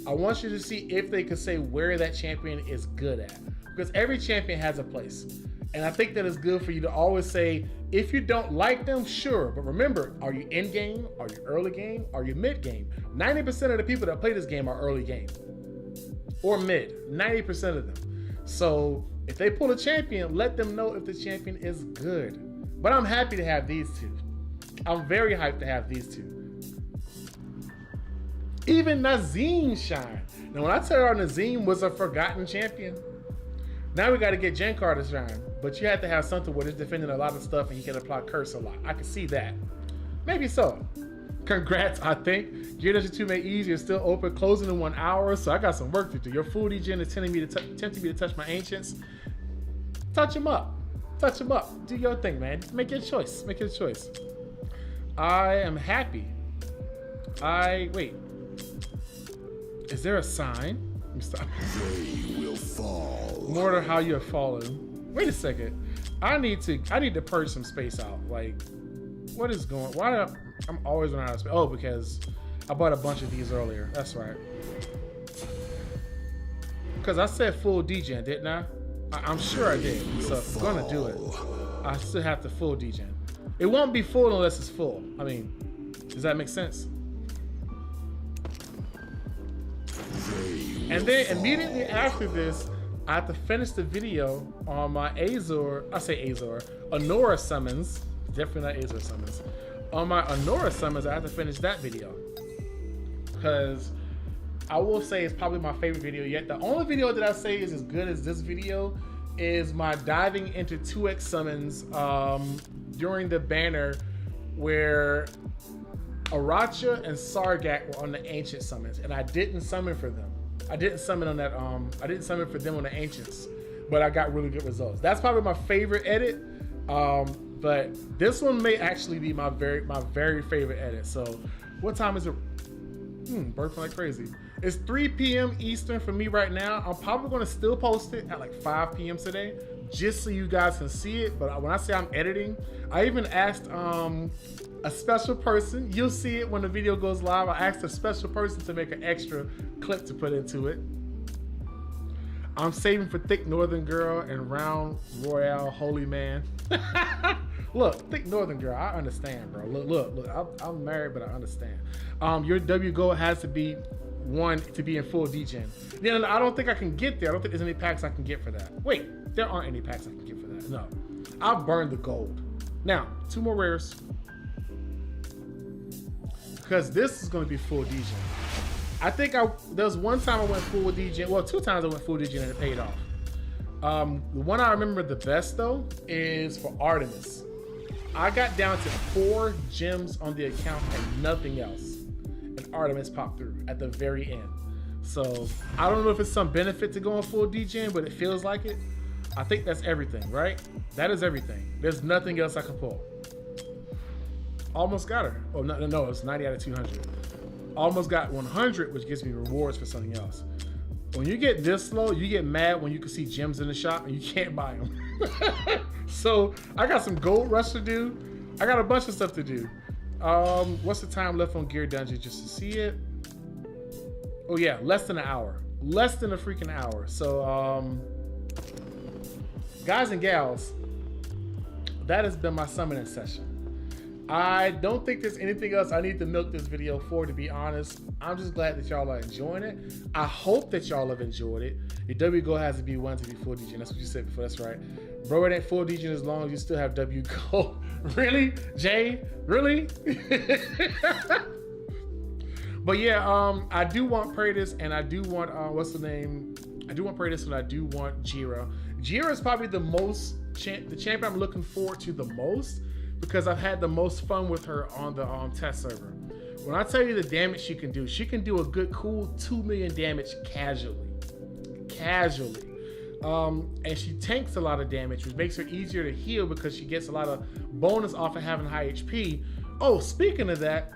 I want you to see if they could say where that champion is good at. Because every champion has a place. And I think that it's good for you to always say, if you don't like them, sure. But remember, are you in game? Are you early game? Are you mid game? 90% of the people that play this game are early game or mid, 90% of them. So if they pull a champion, let them know if the champion is good. But I'm happy to have these two. I'm very hyped to have these two. Even Nazim shine. Now when I tell you Nazim was a forgotten champion, now we got to get Jenkar to shine, but you have to have something where it's defending a lot of stuff and you can apply curse a lot. I can see that. Maybe so. Congrats, I think. Gear Dungeon 2 made easy is still open, closing in 1 hour, so I got some work to do. Your full degen is tempting me to touch my ancients. Touch them up. Touch them up. Do your thing, man. Make your choice. Make your choice. I am happy. Wait. Is there a sign? Let me stop. They will fall. Mortar, how you have fallen. Wait a second. I need to purge some space out. Like, what is going? I'm always running out of space. Oh, because I bought a bunch of these earlier. That's right. Because I said full degen, didn't I? I'm sure I did. So if I'm gonna do it, I still have to full degen. It won't be full unless it's full. I mean, does that make sense? And then immediately after this, I have to finish the video on my Honora summons. Definitely not Azor summons. On my Honora summons, I have to finish that video. Because I will say it's probably my favorite video yet. The only video that I say is as good as this video is my diving into 2x summons during the banner where Aracha and Sargak were on the ancient summons, and I didn't summon for them. I didn't summon on that. I didn't summon for them on the ancients, but I got really good results. That's probably my favorite edit. But this one may actually be my very favorite edit. So, what time is it? Burping like crazy. It's 3 p.m. Eastern for me right now. I'm probably going to still post it at like 5 p.m. today, just so you guys can see it. But when I say I'm editing, I even asked a special person. You'll see it when the video goes live. I asked a special person to make an extra clip to put into it. I'm saving for Thick Northern Girl and Round Royale Holy Man. Look, Thick Northern Girl, I understand, bro. Look, I'm married, but I understand. Your W goal has to be 1 to be in full degen. Then I don't think I can get there. I don't think there's any packs I can get for that. Wait, there aren't any packs I can get for that. No, I'll burn the gold. Now, 2 more rares. Because this is going to be full degen. I think there was one time I went full degen. Well, 2 times I went full degen and it paid off. The one I remember the best though is for Artemis. I got down to 4 gems on the account and nothing else, and Artemis popped through at the very end. So I don't know if it's some benefit to going full degen, but it feels like it. I think that's everything, right? That is everything. There's nothing else I can pull. Almost got her. Oh, no, it's 90 out of 200. Almost got 100, which gives me rewards for something else. When you get this low, you get mad when you can see gems in the shop and you can't buy them. So I got some gold rush to do. I got a bunch of stuff to do. What's the time left on Gear Dungeon just to see it? Oh yeah, less than an hour. Less than a freaking hour. So guys and gals, that has been my summoning session. I don't think there's anything else I need to milk this video for, to be honest. I'm just glad that y'all are enjoying it. I hope that y'all have enjoyed it. Your W goal has to be 1 to be full degen. That's what you said before, that's right. Bro, it ain't full degen as long as you still have W goal. Really? Jay? Really? But yeah, I do want Praetus and I do want, what's the name? I do want Praetus and I do want Jira. Jira is probably the champion I'm looking forward to the most, because I've had the most fun with her on the test server. When I tell you the damage she can do a good cool 2 million damage casually. And she tanks a lot of damage, which makes her easier to heal because she gets a lot of bonus off of having high HP. Oh, speaking of that,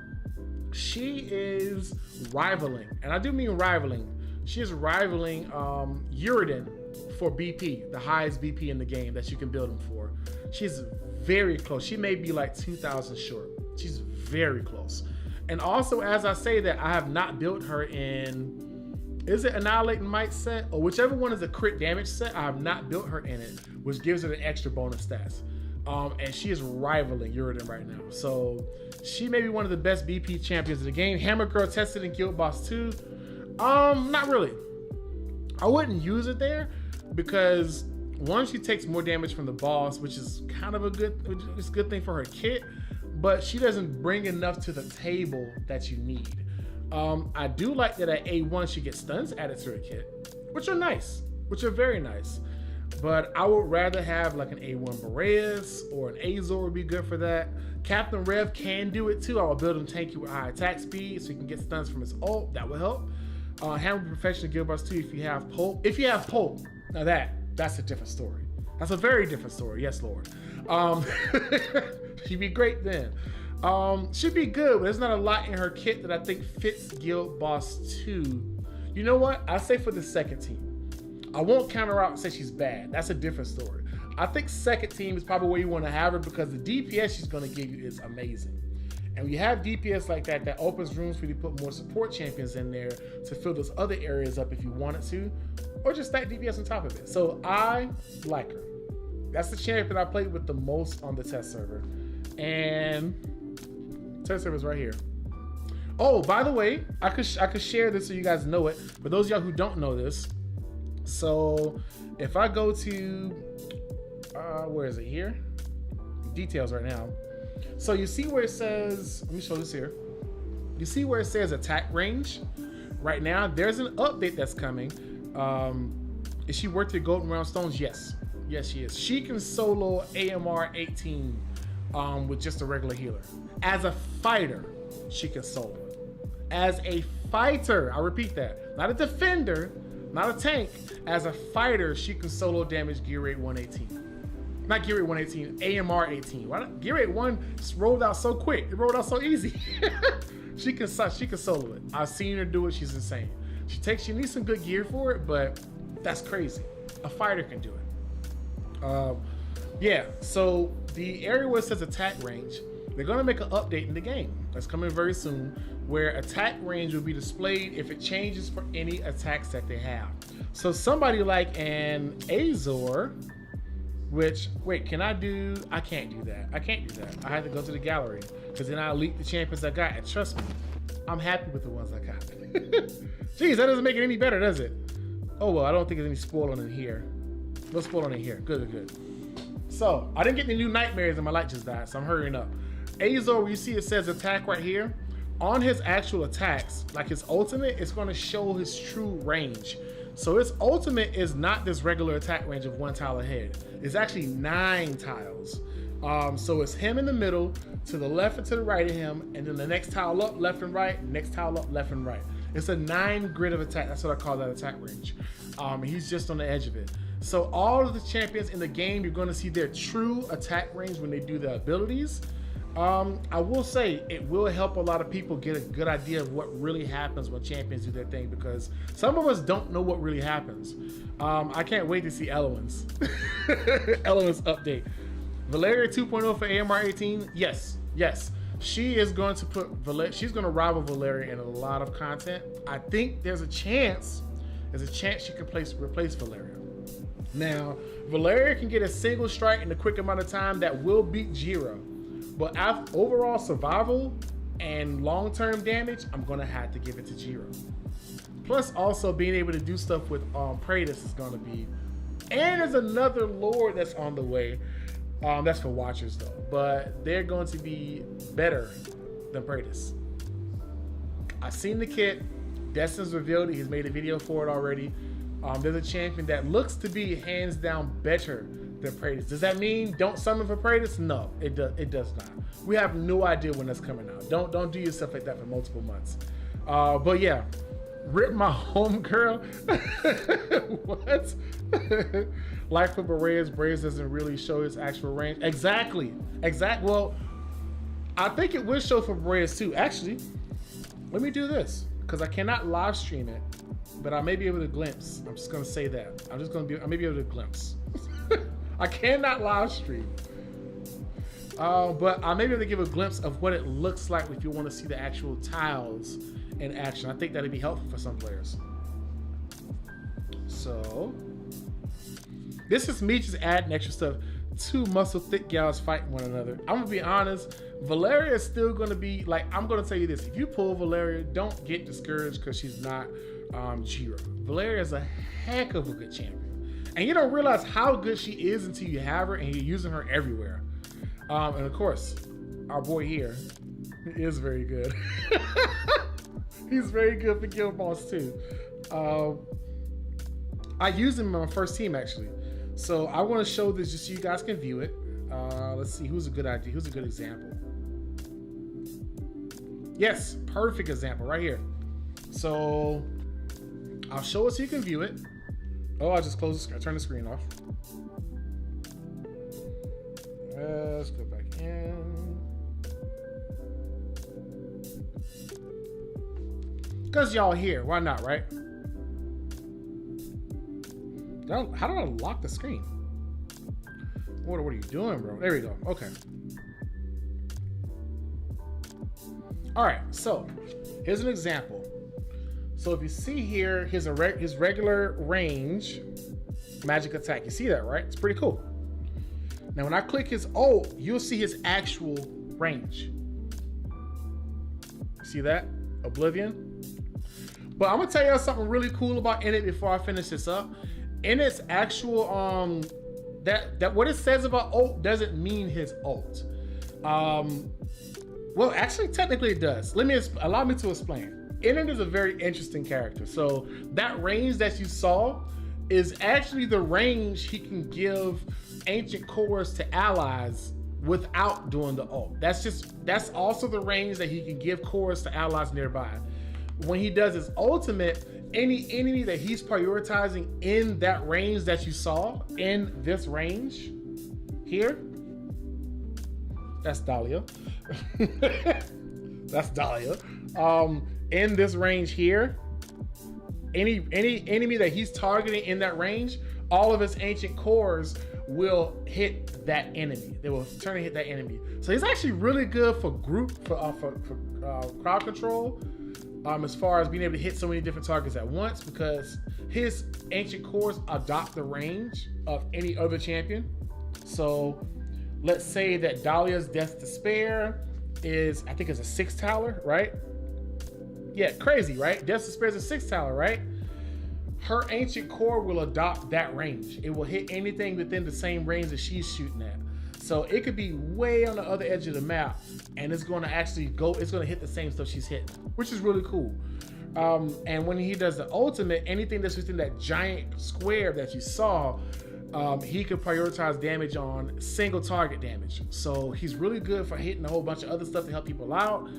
she is rivaling, and I do mean rivaling. She is rivaling YMERIT for BP, the highest BP in the game that you can build him for. She's very close. She may be like 2,000 short. She's very close. And also, as I say that, I have not built her in, is it Annihilating Might set? Or whichever one is a crit damage set, I have not built her in it, which gives her an extra bonus stats. And she is rivaling YMERIT right now. So she may be one of the best BP champions in the game. Hammer Girl tested in Guild Boss 2. Not really. I wouldn't use it there because one, she takes more damage from the boss, which is kind of a good thing for her kit, but she doesn't bring enough to the table that you need. I do like that at A1 she gets stuns added to her kit, which are nice, which are very nice. But I would rather have like an A1 Boreas or an Azor would be good for that. Captain Rev can do it too. I will build him tanky with high attack speed so he can get stuns from his ult. That will help. Hammer Professional Guild Boss 2 if you have Pulp. If you have Pulp, now that's a different story. That's a very different story. Yes, Lord. She'd be great then. Should be good, but there's not a lot in her kit that I think fits Guild Boss 2. You know what? I say for the second team. I won't counter out and say she's bad. That's a different story. I think second team is probably where you want to have her because the DPS she's going to give you is amazing. And when you have DPS like that, that opens rooms for you to put more support champions in there to fill those other areas up if you wanted to, or just stack DPS on top of it. So I like her. That's the champion I played with the most on the test server. And test server is right here. Oh, by the way, I could share this so you guys know it. For those of y'all who don't know this, so if I go to, where is it here? Details right now. So you see where it says, let me show this here. You see where it says attack range? Right now, there's an update that's coming. Is she worth your golden round stones? Yes. Yes, she is. She can solo AMR 18 with just a regular healer. As a fighter, she can solo it. As a fighter, I repeat that, not a defender, not a tank. As a fighter, she can solo damage gear rate 118. Not gear rate 118, AMR 18. Why not? Gear rate 1 just rolled out so quick. It rolled out so easy. She can solo it. I've seen her do it. She's insane. She needs some good gear for it, but that's crazy. A fighter can do it. Yeah, so the area where it says attack range, they're gonna make an update in the game that's coming very soon where attack range will be displayed if it changes for any attacks that they have. So somebody like an Azor, which, wait, I can't do that. I can't do that. I had to go to the gallery because then I leaked the champions I got, and trust me, I'm happy with the ones I got. Jeez, that doesn't make it any better, does it? Oh, well, I don't think there's any spoiling in here. No spoiling in here. Good. So, I didn't get any new nightmares and my light just died, so I'm hurrying up. Azor, where you see it says attack right here, on his actual attacks, like his ultimate, it's going to show his true range. So its ultimate is not this regular attack range of 1 tile ahead. It's actually 9 tiles. So it's him in the middle, to the left and to the right of him, and then the next tile up, left and right, next tile up, left and right. It's a 9 grid of attack. That's what I call that attack range. He's just on the edge of it. So all of the champions in the game, you're going to see their true attack range when they do the abilities. I will say it will help a lot of people get a good idea of what really happens when champions do their thing, because some of us don't know what really happens. I can't wait to see Elements. Elements update. Valeria 2.0 for AMR 18. Yes. She is going to put she's going to rival Valeria in a lot of content. I think there's a chance she can replace Valeria. Now, Valeria can get a single strike in a quick amount of time that will beat Jiro. But overall survival and long-term damage, I'm going to have to give it to Jiro. Plus, also being able to do stuff with Praetus is going to be... And there's another lord that's on the way. That's for watchers, though. But they're going to be better than Praetus. I've seen the kit. Destin's revealed it. He's made a video for it already. There's a champion that looks to be hands down better than Praetus. Does that mean don't summon for Praetus? No, it does not. We have no idea when that's coming out. Don't do yourself like that for multiple months. But yeah, rip my home girl. What? Like for Berea's, Braves doesn't really show his actual range. Exactly. Well, I think it will show for Berea's too. Actually, let me do this because I cannot live stream it, but I may be able to glimpse. I'm just gonna say that. I may be able to glimpse. I cannot live stream. But I may be able to give a glimpse of what it looks like if you want to see the actual tiles in action. I think that'd be helpful for some players. So, this is me just adding extra stuff. 2 muscle thick gals fighting one another. I'm gonna be honest, Valeria is still gonna be, like, I'm gonna tell you this. If you pull Valeria, don't get discouraged because she's not Jiro. Valeria is a heck of a good champion. And you don't realize how good she is until you have her and you're using her everywhere. And of course, our boy here is very good. He's very good for Guild Boss too. I used him in my first team actually. So I want to show this just so you guys can view it. Let's see, who's a good idea? Who's a good example? Yes, perfect example right here. So I'll show it so you can view it. Oh, I just closed the screen. Turn the screen off. Let's go back in. Because y'all here. Why not, right? How did I lock the screen? What are you doing, bro? There we go. Okay. All right. So here's an example. So if you see here, his regular range magic attack. You see that, right? It's pretty cool. Now, when I click his ult, you'll see his actual range. See that? Oblivion. But I'm gonna tell you something really cool about Edith before I finish this up. In its actual that what it says about ult doesn't mean his ult. Well, actually, technically it does. Allow me to explain. Edith is a very interesting character. So that range that you saw is actually the range he can give ancient cores to allies without doing the ult. That's also the range that he can give cores to allies nearby. When he does his ultimate, any enemy that he's prioritizing in that range that you saw, in this range here, that's Dahlia. That's Dahlia. In this range here, any enemy that he's targeting in that range, all of his ancient cores will hit that enemy. They will turn and hit that enemy. So he's actually really good for crowd control, as far as being able to hit so many different targets at once, because his ancient cores adopt the range of any other champion. So let's say that Dahlia's Death to Spare is, I think it's a 6 tiler, right? Yeah, crazy, right? Death to Spare is a 6 tiler, right? Her ancient core will adopt that range. It will hit anything within the same range that she's shooting at. So it could be way on the other edge of the map, and it's going to actually it's going to hit the same stuff she's hitting, which is really cool. And when he does the ultimate, anything that's within that giant square that you saw, he could prioritize damage on single target damage. So he's really good for hitting a whole bunch of other stuff to help people out.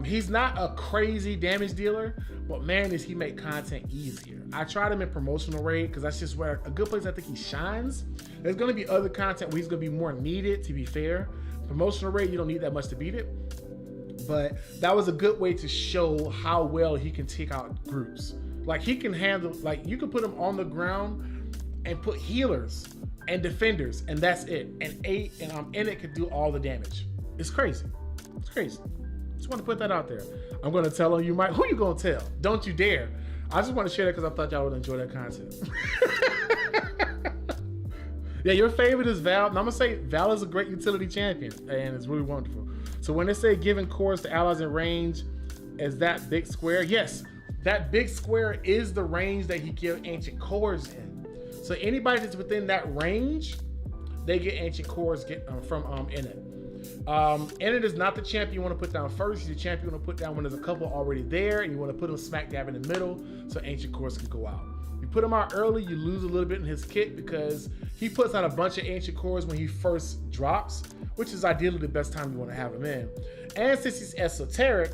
He's not a crazy damage dealer, but man, does he make content easier. I tried him in promotional raid because that's just where a good place I think he shines. There's going to be other content where he's going to be more needed, to be fair. Promotional raid, you don't need that much to beat it. But that was a good way to show how well he can take out groups. Like he can handle, like you can put him on the ground and put healers and defenders, and that's it. And it could do all the damage. It's crazy. It's crazy. Just want to put that out there. I'm going to tell on you, Mike. Who you going to tell? Don't you dare. I just want to share that because I thought y'all would enjoy that content. Yeah, your favorite is Val. And I'm going to say Val is a great utility champion, and it's really wonderful. So when they say giving cores to allies in range, is that big square? Yes, that big square is the range that he gives ancient cores in. So anybody that's within that range, they get ancient cores from Edith. Edith is not the champion you want to put down first. He's the champion you want to put down when there's a couple already there, and you want to put him smack dab in the middle so ancient cores can go out. You put him out early, you lose a little bit in his kit because he puts out a bunch of ancient cores when he first drops, which is ideally the best time you want to have him in. And since he's esoteric,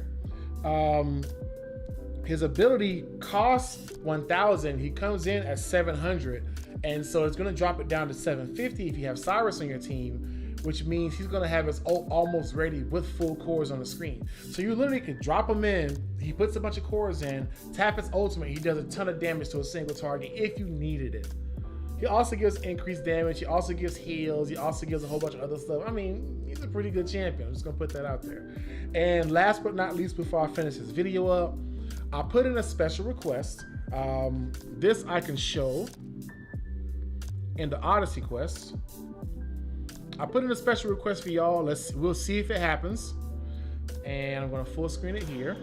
his ability costs 1,000. He comes in at 700, and so it's going to drop it down to 750 if you have Cyrus on your team, which means he's going to have his ult almost ready with full cores on the screen. So you literally can drop him in, he puts a bunch of cores in, tap his ultimate, he does a ton of damage to a single target if you needed it. He also gives increased damage, he also gives heals, he also gives a whole bunch of other stuff. I mean, he's a pretty good champion. I'm just going to put that out there. And last but not least, before I finish this video up, I put in a special request. This I can show in the Odyssey quest. I put in a special request for y'all. We'll see if it happens. And I'm gonna full screen it here.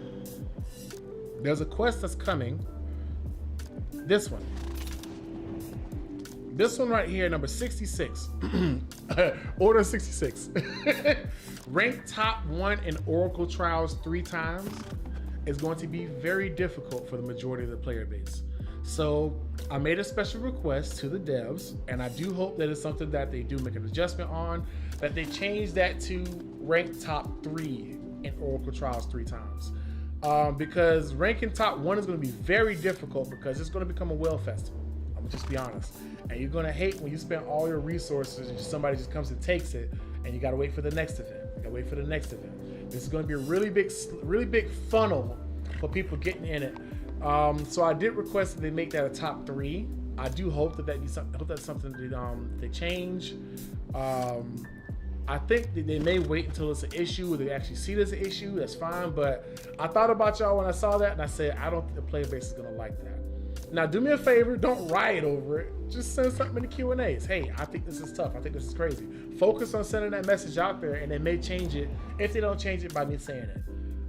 There's a quest that's coming. This one. This one right here, number 66. Order 66. Rank top 1 in Oracle Trials 3 times is going to be very difficult for the majority of the player base. So I made a special request to the devs, and I do hope that it's something that they do make an adjustment on, that they change that to rank top 3 in Oracle Trials 3 times. Because ranking top 1 is going to be very difficult because it's going to become a whale festival. I'm gonna just be honest. And you're going to hate when you spend all your resources and somebody just comes and takes it, and you got to wait for the next event. You got to wait for the next event. This is going to be a really big funnel for people getting in it. So I did request that they make that a top 3. I do hope that that's something that they change. I think that they may wait until it's an issue, or they actually see it as an issue. That's fine. But I thought about y'all when I saw that, and I said I don't think the player base is gonna like that. Now do me a favor, don't riot over it. Just send something in the Q&As. Hey, I think this is tough. I think this is crazy. Focus on sending that message out there, and they may change it if they don't change it by me saying it.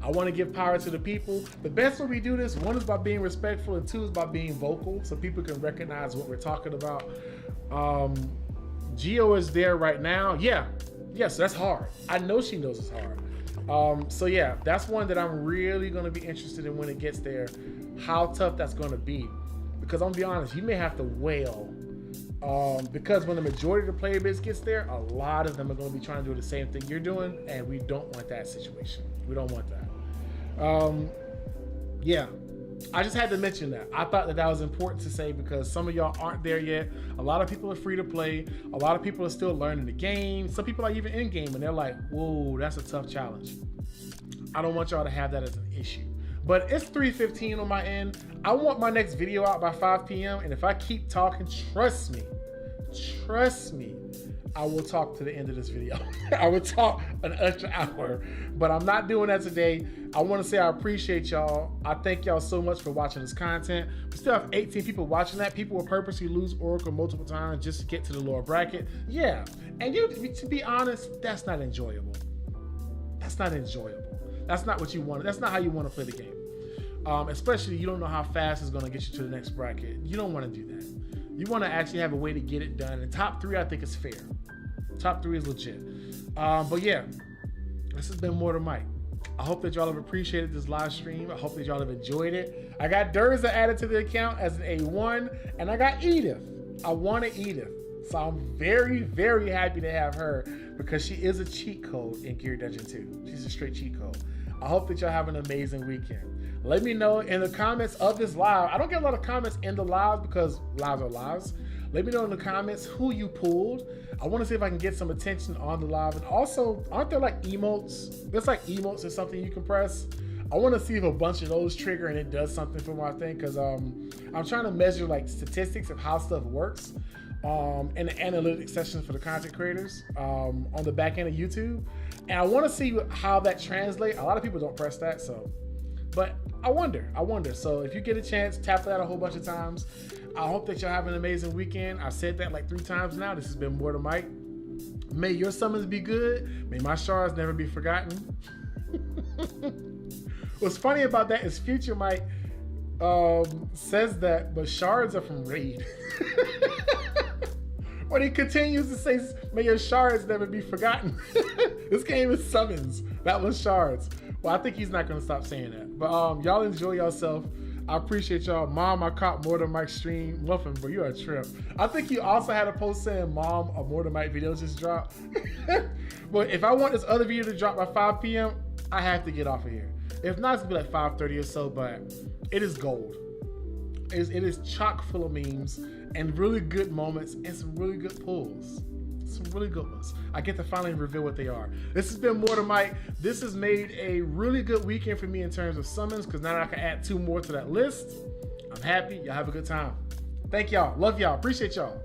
I want to give power to the people. The best way we do this, 1 is by being respectful, and 2 is by being vocal so people can recognize what we're talking about. Geo is there right now. Yes, that's hard. I know she knows it's hard. So yeah, that's one that I'm really going to be interested in when it gets there, how tough that's going to be. Because I'm going to be honest, you may have to wail. Because when the majority of the player base gets there, a lot of them are going to be trying to do the same thing you're doing, and we don't want that situation. We don't want that. Yeah, I just had to mention that. I thought that was important to say because some of y'all aren't there yet. A lot of people are free to play. A lot of people are still learning the game. Some people are even in game and they're like, whoa, that's a tough challenge. I don't want y'all to have that as an issue. But it's 3:15 on my end. I want my next video out by 5 p.m. And if I keep talking, trust me, I will talk to the end of this video. I will talk an extra hour, but I'm not doing that today. I want to say I appreciate y'all. I thank y'all so much for watching this content. We still have 18 people watching that. People will purposely lose Oracle multiple times just to get to the lower bracket. Yeah, and to be honest, that's not enjoyable. That's not enjoyable. That's not what you want. That's not how you want to play the game. Especially you don't know how fast it's going to get you to the next bracket. You don't want to do that. You want to actually have a way to get it done. And top 3, I think is fair. Top 3 is legit. But yeah, this has been Mortar Mike. I hope that y'all have appreciated this live stream. I hope that y'all have enjoyed it. I got Durza added to the account as an A1, and I got Edith. I wanted Edith. So I'm very, very happy to have her because she is a cheat code in Gear Dungeon 2. She's a straight cheat code. I hope that y'all have an amazing weekend. Let me know in the comments of this live. I don't get a lot of comments in the live because lives are lives. Let me know in the comments who you pulled. I want to see if I can get some attention on the live. And also, aren't there like emotes? There's like emotes or something you can press. I want to see if a bunch of those trigger and it does something for my thing because I'm trying to measure like statistics of how stuff works in the analytics session for the content creators on the back end of YouTube. And I want to see how that translates. A lot of people don't press that, so. But I wonder. So if you get a chance, tap that a whole bunch of times. I hope that y'all have an amazing weekend. I've said that like 3 times now. This has been Mortar Mike. May your summons be good. May my shards never be forgotten. What's funny about that is Future Mike says that, but shards are from Raid. When he continues to say, may your shards never be forgotten. This game is summons. That was shards. Well, I think he's not going to stop saying that. But y'all enjoy yourself. I appreciate y'all. Mom, I caught Mortar Mike stream. Muffin, bro, you're a trip. I think you also had a post saying, Mom, a Mortar Mike video just dropped. But if I want this other video to drop by 5 p.m., I have to get off of here. If not, it's going to be like 5:30 or so, but it is gold. It is chock full of memes and really good moments and some really good pulls. Some really good ones. I get to finally reveal what they are. This has been Mortar Mike. This has made a really good weekend for me in terms of summons because now I can add 2 more to that list. I'm happy. Y'all have a good time. Thank y'all. Love y'all. Appreciate y'all.